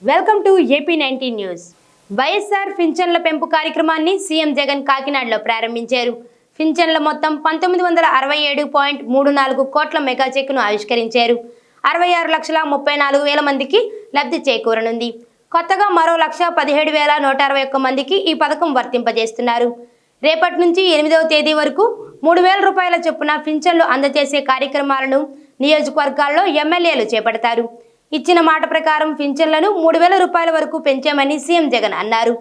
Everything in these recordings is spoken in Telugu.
వెల్కమ్ టు ఏపీ19 న్యూస్. వైఎస్ఆర్ పింఛన్ల పెంపు కార్యక్రమాన్ని సీఎం జగన్ కాకినాడలో ప్రారంభించారు. పింఛన్ల మొత్తం 1967.34 కోట్ల మెగా చెక్ను ఆవిష్కరించారు. 66,34,000 మందికి లబ్ధి చేకూరనుంది. కొత్తగా మరో 1,17,161 మందికి ఈ పథకం వర్తింపజేస్తున్నారు. రేపటి నుంచి 8వ తేదీ వరకు 3,000 రూపాయల చొప్పున పింఛన్లు అందజేసే కార్యక్రమాలను నియోజకవర్గాల్లో ఎమ్మెల్యేలు చేపడతారు. ఇచ్చిన మాట ప్రకారం పింఛన్లను 3,000 రూపాయల వరకు పెంచామని సీఎం జగన్ అన్నారు.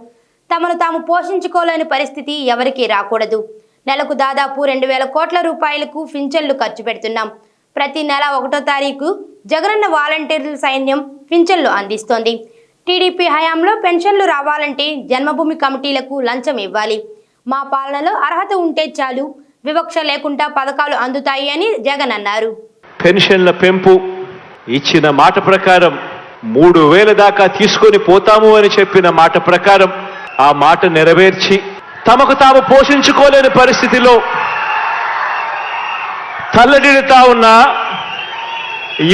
తమను తాము పోషించుకోలేని పరిస్థితి ఎవరికీ రాకూడదు. నెలకు దాదాపు 2,000 కోట్ల రూపాయలకు పింఛన్లు ఖర్చు పెడుతున్నాం. ప్రతి నెల 1వ తారీఖు జగనన్న వాలంటీర్ల సైన్యం పింఛన్లు అందిస్తోంది. టీడీపీ హయాంలో పెన్షన్లు రావాలంటే జన్మభూమి కమిటీలకు లంచం ఇవ్వాలి. మా పాలనలో అర్హత ఉంటే చాలు, వివక్ష లేకుండా పథకాలు అందుతాయి అని జగన్ అన్నారు. పెన్షన్ల పెంపు ఇచ్చిన మాట ప్రకారం 3,000 దాకా తీసుకొని పోతాము అని చెప్పిన మాట ప్రకారం ఆ మాట నెరవేర్చి తమకు తాము పోషించుకోలేని పరిస్థితిలో తల్లడిల్లుతా ఉన్నా,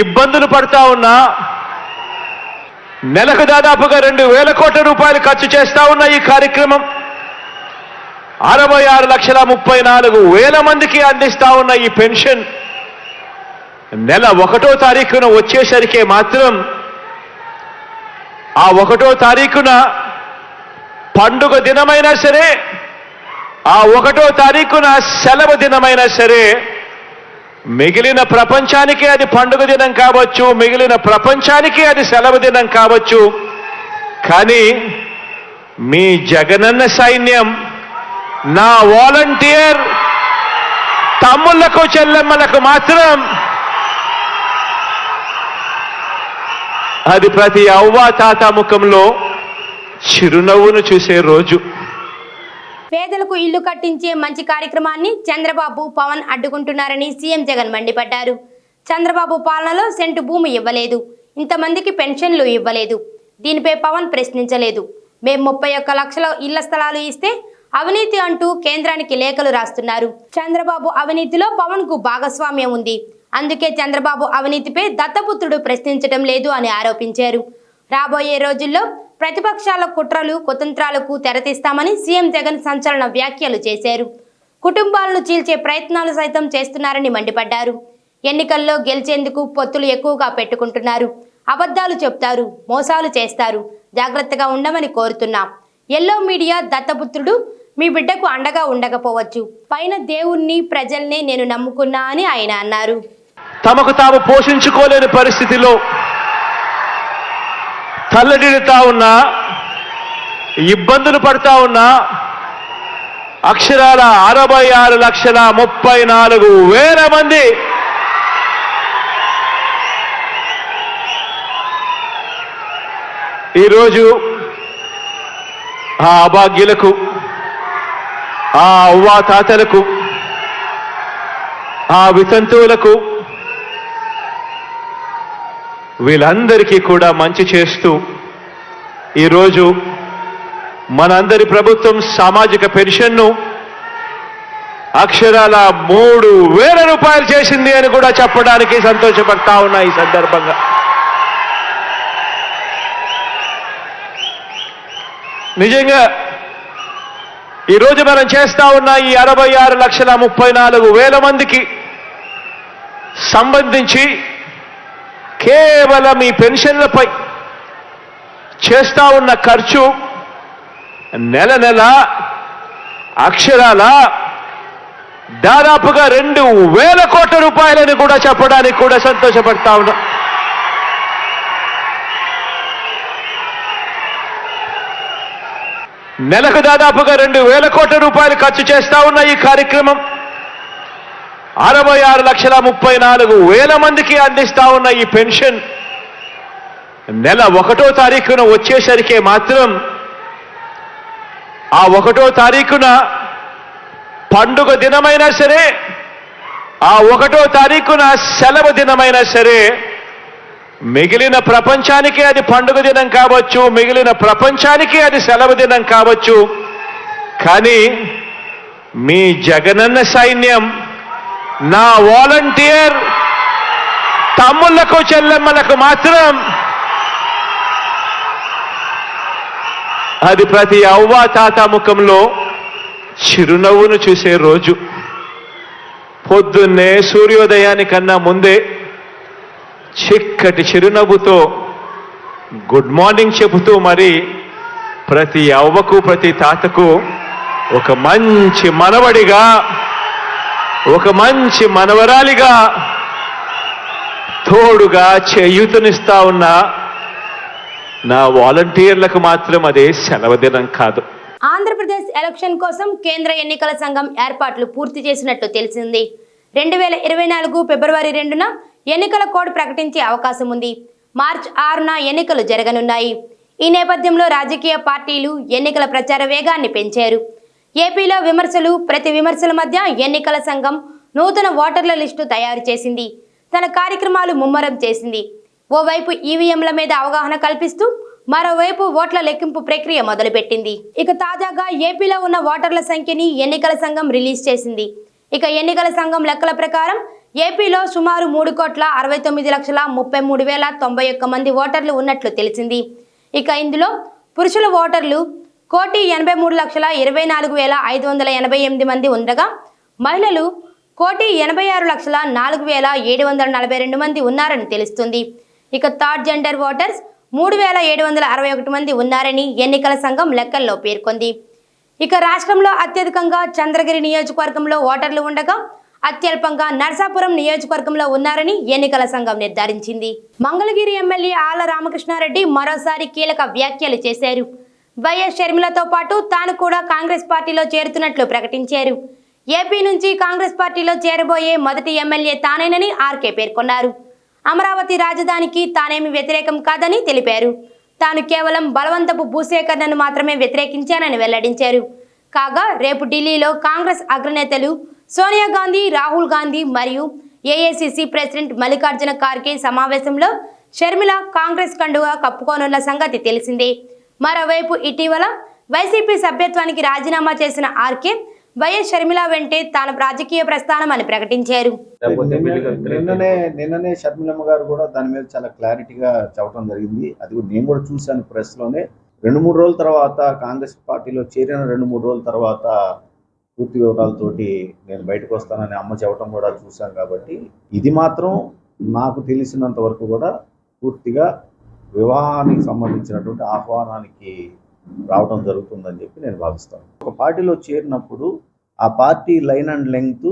ఇబ్బందులు పడతా ఉన్నా, నెలకు దాదాపుగా 2,000 కోట్ల రూపాయలు ఖర్చు చేస్తా ఉన్న ఈ కార్యక్రమం 66,34,000 మందికి అందిస్తా ఉన్న ఈ పెన్షన్ నెల 1వ తారీఖున వచ్చేసరికి మాత్రం ఆ 1వ తారీఖున పండుగ దినమైనా సరే, ఆ 1వ తారీఖున సెలవు దినమైనా సరే, మిగిలిన ప్రపంచానికి అది పండుగ దినం కావచ్చు, మిగిలిన ప్రపంచానికి అది సెలవు దినం కావచ్చు. కానీ మీ జగనన్న సైన్యం, నా వాలంటీర్ తమ్ముళ్లకు చెల్లెమ్మలకు మాత్రం అది ప్రతి అవ్వా తాత ముఖంలో చిరునవ్వును చూసే రోజు. పేదలకు ఇల్లు కట్టించే మంచి కార్యక్రమాన్ని చంద్రబాబు, పవన్ అడ్డుకుంటున్నారని సీఎం జగన్ మండిపడ్డారు. చంద్రబాబు పాలనలో సెంటు భూమి ఇవ్వలేదు, ఇంతమందికి పెన్షన్లు ఇవ్వలేదు. దీనిపై పవన్ ప్రశ్నించలేదు. మేము 31 లక్షల ఇళ్ల స్థలాలు ఇస్తే అవినీతి అంటూ కేంద్రానికి లేఖలు రాస్తున్నారు. చంద్రబాబు అవినీతిలో పవన్ కు భాగస్వామ్యం ఉంది. అందుకే చంద్రబాబు అవినీతిపై దత్తపుత్రుడు ప్రశ్నించడం లేదు అని ఆరోపించారు. రాబోయే రోజుల్లో ప్రతిపక్షాల కుట్రలు, కుతంత్రాలకు తెరతీస్తామని సీఎం జగన్ సంచలన వ్యాఖ్యలు చేశారు. కుటుంబాలను చీల్చే ప్రయత్నాలు సైతం చేస్తున్నారని మండిపడ్డారు. ఎన్నికల్లో గెలిచేందుకు పొత్తులు ఎక్కువగా పెట్టుకుంటున్నారు. అబద్ధాలు చెప్తారు, మోసాలు చేస్తారు. జాగ్రత్తగా ఉండమని కోరుతున్నాం. ఎల్లో మీడియా దత్తపుత్రుడు మీ బిడ్డకు అండగా ఉండకపోవచ్చు. పైన దేవుణ్ణి, ప్రజల్ని నేను నమ్ముకున్నా అని ఆయన అన్నారు. తమకు తాము పోషించుకోలేని పరిస్థితిలో తల్లడిల్లుతా ఉన్నా, ఇబ్బందులు పడతా ఉన్నా, అక్షరాల 66,34,000 మంది ఈరోజు ఆ అభాగ్యులకు, ఆ అవ్వా తాతలకు, ఆ వితంతువులకు, వీళ్ళందరికీ కూడా మంచి చేస్తూ ఈరోజు మనందరి ప్రభుత్వం సామాజిక పెన్షన్ను అక్షరాల 3,000 రూపాయలు చేసింది అని కూడా చెప్పడానికి సంతోషపడతా ఉన్నా. ఈ సందర్భంగా నిజంగా ఈరోజు మనం చేస్తా ఉన్న ఈ 66,34,000 మందికి సంబంధించి కేవలం ఈ పెన్షన్లపై చేస్తా ఉన్న ఖర్చు నెల నెల అక్షరాల దాదాపుగా 2,000 కోట్ల రూపాయలని కూడా చెప్పడానికి కూడా సంతోషపడతా ఉన్నా. నెలకు దాదాపుగా 2,000 కోట్ల రూపాయలు ఖర్చు చేస్తా ఉన్న ఈ కార్యక్రమం 66,34,000 మందికి అందిస్తా ఉన్న ఈ పెన్షన్ నెల 1వ తారీఖున వచ్చేసరికి మాత్రం ఆ 1వ తారీఖున పండుగ దినమైనా సరే, ఆ 1వ తారీఖున సెలవు దినమైనా సరే, మిగిలిన ప్రపంచానికి అది పండుగ దినం కావచ్చు, మిగిలిన ప్రపంచానికి అది సెలవు దినం కావచ్చు. కానీ మీ జగనన్న సైన్యం, నా వాలంటీర్ తమ్ముళ్లకు చెల్లెమ్మలకు మాత్రం అది ప్రతి అవ్వ తాత ముఖంలో చిరునవ్వును చూసే రోజు. పొద్దున్నే సూర్యోదయానికన్నా ముందే చిక్కటి చిరునవ్వుతో గుడ్ మార్నింగ్ చెబుతూ మరి ప్రతి అవ్వకు ప్రతి తాతకు ఒక మంచి మనవడిగా, ఒక మంచి మనవరాలిగా తోడుగా చేయూతనిస్తా ఉన్న నా వాలంటీర్లకు మాత్రం అదే సెలవు దినం కాదు. ఆంధ్రప్రదేశ్ ఎలక్షన్ కోసం కేంద్ర ఎన్నికల సంఘం ఏర్పాట్లు పూర్తి చేసినట్టు తెలిసింది. 2024 ఫిబ్రవరి 2న ఎన్నికల కోడ్ ప్రకటించే అవకాశం ఉంది. మార్చి 6న ఎన్నికలు జరగనున్నాయి. ఈ నేపథ్యంలో రాజకీయ పార్టీలు ఎన్నికల ప్రచార వేగాన్ని పెంచారు. ఏపీలో విమర్శలు ప్రతి విమర్శల మధ్య ఎన్నికల సంఘం నూతన ఓటర్ల లిస్టు తయారు చేసింది. తన కార్యక్రమాలు ముమ్మరం చేసింది. ఓవైపు ఈవీఎంల మీద అవగాహన కల్పిస్తూ మరోవైపు ఓట్ల లెక్కింపు ప్రక్రియ మొదలుపెట్టింది. ఇక తాజాగా ఏపీలో ఉన్న ఓటర్ల సంఖ్యని ఎన్నికల సంఘం రిలీజ్ చేసింది. ఇక ఎన్నికల సంఘం లెక్కల ప్రకారం ఏపీలో సుమారు 3,69,33,091 మంది ఓటర్లు ఉన్నట్లు తెలిసింది. ఇక ఇందులో పురుషుల ఓటర్లు 1,83,24,588 మంది ఉండగా మహిళలు 1,86,04,742 మంది ఉన్నారని తెలుస్తుంది. ఇక థర్డ్ జెండర్ ఓటర్స్ 3,761 మంది ఉన్నారని ఎన్నికల సంఘం లెక్కల్లో పేర్కొంది. ఇక రాష్ట్రంలో అత్యధికంగా చంద్రగిరి నియోజకవర్గంలో ఓటర్లు ఉండగా అత్యల్పంగా నర్సాపురం నియోజకవర్గంలో ఉన్నారని ఎన్నికల సంఘం నిర్ధారించింది. మంగళగిరి ఎమ్మెల్యే ఆళ్ల రామకృష్ణారెడ్డి మరోసారి కీలక వ్యాఖ్యలు చేశారు. వైఎస్ షర్మిలతో పాటు తాను కూడా కాంగ్రెస్ పార్టీలో చేరుతున్నట్లు ప్రకటించారు. ఏపీ నుంచి కాంగ్రెస్ పార్టీలో చేరబోయే మొదటి ఎమ్మెల్యే తానేనని ఆర్కే పేర్కొన్నారు. అమరావతి రాజధానికి తానేమి వ్యతిరేకం కాదని తెలిపారు. తాను కేవలం బలవంతపు భూసేకరణను మాత్రమే వ్యతిరేకించానని వెల్లడించారు. కాగా రేపు ఢిల్లీలో కాంగ్రెస్ అగ్రనేతలు సోనియా గాంధీ, రాహుల్ గాంధీ మరియు ఏఐసిసి ప్రెసిడెంట్ మల్లికార్జున ఖార్గే సమావేశంలో షర్మిల కాంగ్రెస్ కండుగా కప్పుకోనున్న సంగతి తెలిసిందే. మరోవైపు ఇటీవల వైసీపీ సభ్యత్వానికి రాజీనామా చేసిన ఆర్కే వైఎస్ షర్మిల వెంటే తాను రాజకీయ ప్రస్థానం అని ప్రకటించారు. నిన్ననే షర్మిలమ్మ గారు కూడా దాని మీద చాలా క్లారిటీగా చెప్పడం జరిగింది. అది నేను కూడా చూశాను ప్రెస్ లోనే. 2-3 రోజుల తర్వాత కాంగ్రెస్ పార్టీలో చేరిన 2-3 రోజుల తర్వాత పూర్తి వివరాలతోటి నేను బయటకు వస్తానని అమ్మ చెప్పడం కూడా చూశాను. కాబట్టి ఇది మాత్రం నాకు తెలిసినంత వరకు కూడా పూర్తిగా వివాహానికి సంబంధించినటువంటి ఆహ్వానానికి రావడం జరుగుతుందని చెప్పి నేను భావిస్తాను. ఒక పార్టీలో చేరినప్పుడు ఆ పార్టీ లైన్ అండ్ లెంగ్త్,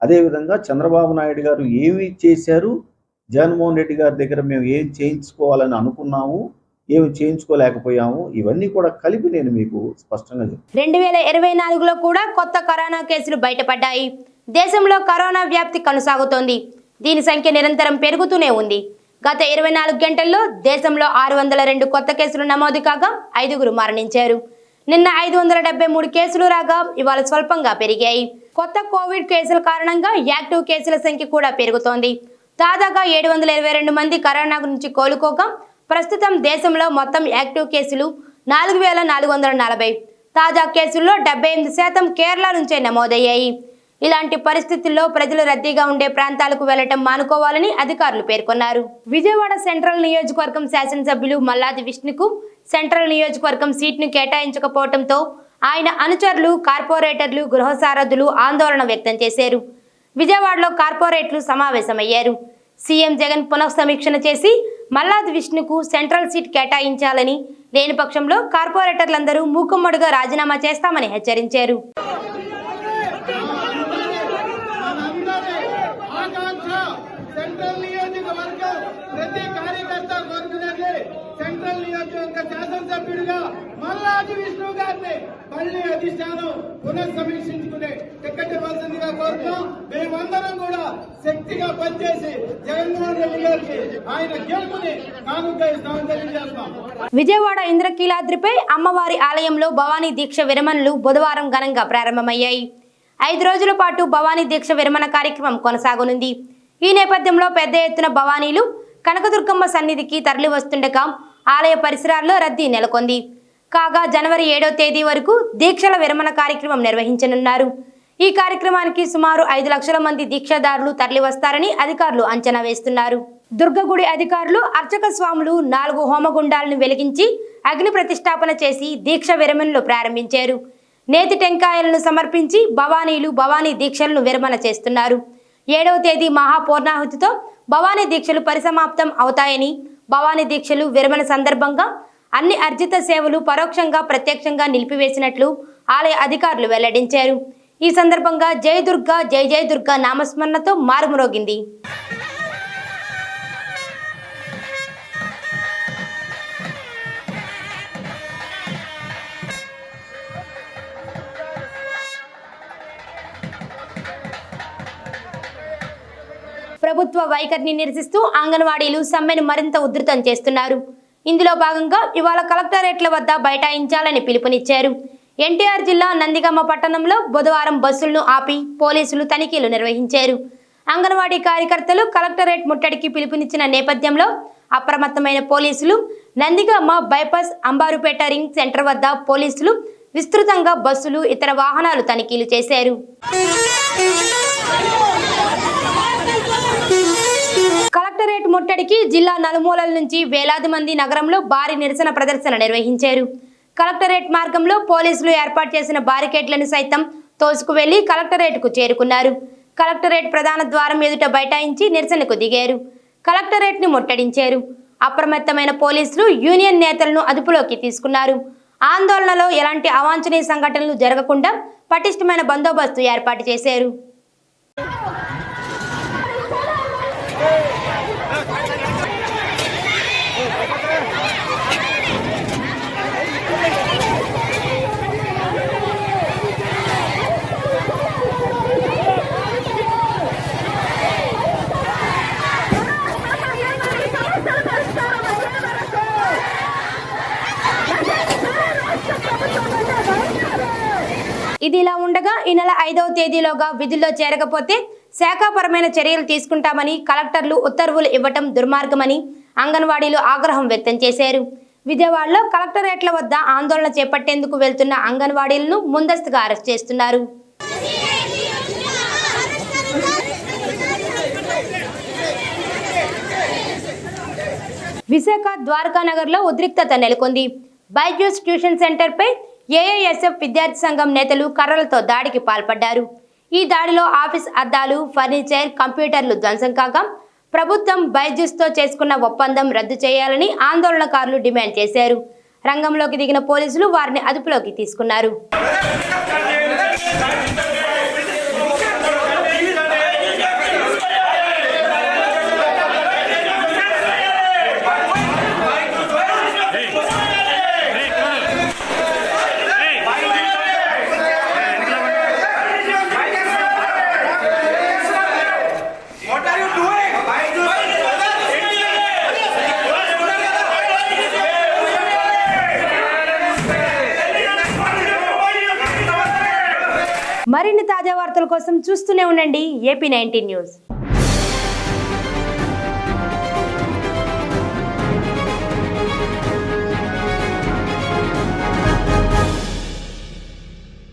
అదేవిధంగా చంద్రబాబు నాయుడు గారు ఏమి చేశారు, జగన్మోహన్ రెడ్డి గారి దగ్గర మేము ఏం చేయించుకోవాలని అనుకున్నాము, ఏమి చేయించుకోలేకపోయాము, ఇవన్నీ కూడా కలిపి నేను మీకు స్పష్టంగా చెప్తాను. 2024లో కూడా కొత్త కరోనా కేసులు బయటపడ్డాయి. దేశంలో కరోనా వ్యాప్తి కొనసాగుతోంది. దీని సంఖ్య నిరంతరం పెరుగుతూనే ఉంది. గత 24 గంటల్లో దేశంలో 602 కొత్త కేసులు నమోదు కాగా 5గురు మరణించారు. నిన్న 573 కేసులు రాగా ఇవాళ స్వల్పంగా పెరిగాయి. కొత్త కోవిడ్ కేసుల కారణంగా యాక్టివ్ కేసుల సంఖ్య కూడా పెరుగుతోంది. తాజాగా 722 మంది కరోనా నుంచి కోలుకోగా ప్రస్తుతం దేశంలో మొత్తం యాక్టివ్ కేసులు 4,440. తాజా కేసుల్లో 78% కేరళ నుంచే నమోదయ్యాయి. ఇలాంటి పరిస్థితుల్లో ప్రజలు రద్దీగా ఉండే ప్రాంతాలకు వెళ్లటం మానుకోవాలని అధికారులు పేర్కొన్నారు. విజయవాడ సెంట్రల్ నియోజకవర్గం శాసనసభ్యులు మల్లాది విష్ణుకు సెంట్రల్ నియోజకవర్గం సీట్ను కేటాయించకపోవడంతో ఆయన అనుచరులు, కార్పొరేటర్లు, గృహ సారథులు ఆందోళన వ్యక్తం చేశారు. విజయవాడలో కార్పొరేటర్లు సమావేశమయ్యారు. సీఎం జగన్ పునఃసమీక్షణ చేసి మల్లాది విష్ణుకు సెంట్రల్ సీట్ కేటాయించాలని, లేని పక్షంలో కార్పొరేటర్లందరూ మూకుమ్మడిగా రాజీనామా చేస్తామని హెచ్చరించారు. సెంట్రల్ నియోజకవర్గ శాసనసభ్యుడిగా మల్లాది విష్ణు గారిని మళ్ళీ అధిష్టానం పునఃసమీక్షించుకునే టికెట్ ఇవ్వాల్సిందిగా కోరుతున్నాం. మేమందరం కూడా శక్తిగా పనిచేసి జగన్మోహన్ రెడ్డి గారికి ఆయన గెలుపుని కానుక ఇస్తామని తెలియజేస్తాం. విజయవాడ ఇంద్రకీలాద్రిపై అమ్మవారి ఆలయంలో భవానీ దీక్ష విరమణలు బుధవారం ఘనంగా ప్రారంభమయ్యాయి. 5 రోజుల పాటు భవానీ దీక్ష విరమణ కార్యక్రమం కొనసాగనుంది. ఈ నేపథ్యంలో పెద్ద ఎత్తున భవానీలు కనకదుర్గమ్మ సన్నిధికి తరలి వస్తుండగా ఆలయ పరిసరాల్లో రద్దీ నెలకొంది. కాగా జనవరి 7వ తేదీ వరకు దీక్షల విరమణ కార్యక్రమం నిర్వహించనున్నారు. ఈ కార్యక్రమానికి సుమారు 5 లక్షల మంది దీక్షాదారులు తరలి వస్తారని అధికారులు అంచనా వేస్తున్నారు. దుర్గగుడి అధికారులు అర్చక స్వాములు 4 హోమగుండాలను వెలిగించి అగ్ని ప్రతిష్టాపన చేసి దీక్ష విరమణలు ప్రారంభించారు. నేతి టెంకాయలను సమర్పించి భవానీ దీక్షలను విరమణ చేస్తున్నారు. 7వ తేదీ మహాపూర్ణాహుతితో భవానీ దీక్షలు పరిసమాప్తం అవుతాయని, భవానీ దీక్షలు విరమణ సందర్భంగా అన్ని అర్జిత సేవలు పరోక్షంగా ప్రత్యక్షంగా నిలిపివేసినట్లు ఆలయ అధికారులు వెల్లడించారు. ఈ సందర్భంగా జై దుర్గా జై జై దుర్గా నామస్మరణతో మారుమ్రోగింది. ప్రభుత్వ వైఖరిని నిరసిస్తూ అంగన్వాడీలు సమ్మెను మరింత ఉధృతం చేస్తున్నారు. ఇందులో భాగంగా ఇవాళ కలెక్టరేట్ల వద్ద బైఠాయించాలని పిలుపునిచ్చారు. ఎన్టీఆర్ జిల్లా నందిగామ పట్టణంలో బుధవారం బస్సులను ఆపి పోలీసులు తనిఖీలు నిర్వహించారు. అంగన్వాడీ కార్యకర్తలు కలెక్టరేట్ ముట్టడికి పిలుపునిచ్చిన నేపథ్యంలో అప్రమత్తమైన పోలీసులు Nandigama bypass Ambarupeta ring centre వద్ద పోలీసులు విస్తృతంగా బస్సులు ఇతర వాహనాలు తనిఖీలు చేశారు. కలెక్టరేట్ ముట్టడికి జిల్లా నలుమూలల నుంచి వేలాది మంది నగరంలో భారీ నిరసన ప్రదర్శన నిర్వహించారు. కలెక్టరేట్ మార్గంలో పోలీసులు ఏర్పాటు చేసిన బారికేడ్లను సైతం తోసుకు వెళ్లి కలెక్టరేట్కు చేరుకున్నారు. కలెక్టరేట్ ప్రధాన ద్వారం ఎదుట బైఠాయించి నిరసనకు దిగారు. కలెక్టరేట్ని ముట్టడించారు. అప్రమత్తమైన పోలీసులు యూనియన్ నేతలను అదుపులోకి తీసుకున్నారు. ఆందోళనలో ఎలాంటి అవాంఛనీయ సంఘటనలు జరగకుండా పటిష్టమైన బందోబస్తు ఏర్పాటు చేశారు. ఇదిలా ఉండగా ఈ నెల 5వ తేదీలోగా విధుల్లో చేరకపోతే శాఖాపరమైన చర్యలు తీసుకుంటామని కలెక్టర్లు ఉత్తర్వులు ఇవ్వటం దుర్మార్గమని అంగన్వాడీలు ఆగ్రహం వ్యక్తం చేశారు. విజయవాడలో కలెక్టరేట్ల వద్ద ఆందోళన చేపట్టేందుకు వెళ్తున్న అంగన్వాడీలను ముందస్తుగా అరెస్ట్ చేస్తున్నారు. విశాఖ ద్వారకానగర్లో ఉద్రిక్తత నెలకొంది. బైజూస్ ట్యూషన్ సెంటర్పై ఏఐఎస్ఎఫ్ విద్యార్థి సంఘం నేతలు కర్రలతో దాడికి పాల్పడ్డారు. ఈ దాడిలో ఆఫీస్ అద్దాలు, ఫర్నిచర్, కంప్యూటర్లు ధ్వంసం కాగా ప్రభుత్వం బైజూస్తో చేసుకున్న ఒప్పందం రద్దు చేయాలని ఆందోళనకారులు డిమాండ్ చేశారు. రంగంలోకి దిగిన పోలీసులు వారిని అదుపులోకి తీసుకున్నారు. మరిన్ని తాజా వార్తల కోసం చూస్తూనే ఉండండి AP19 న్యూస్.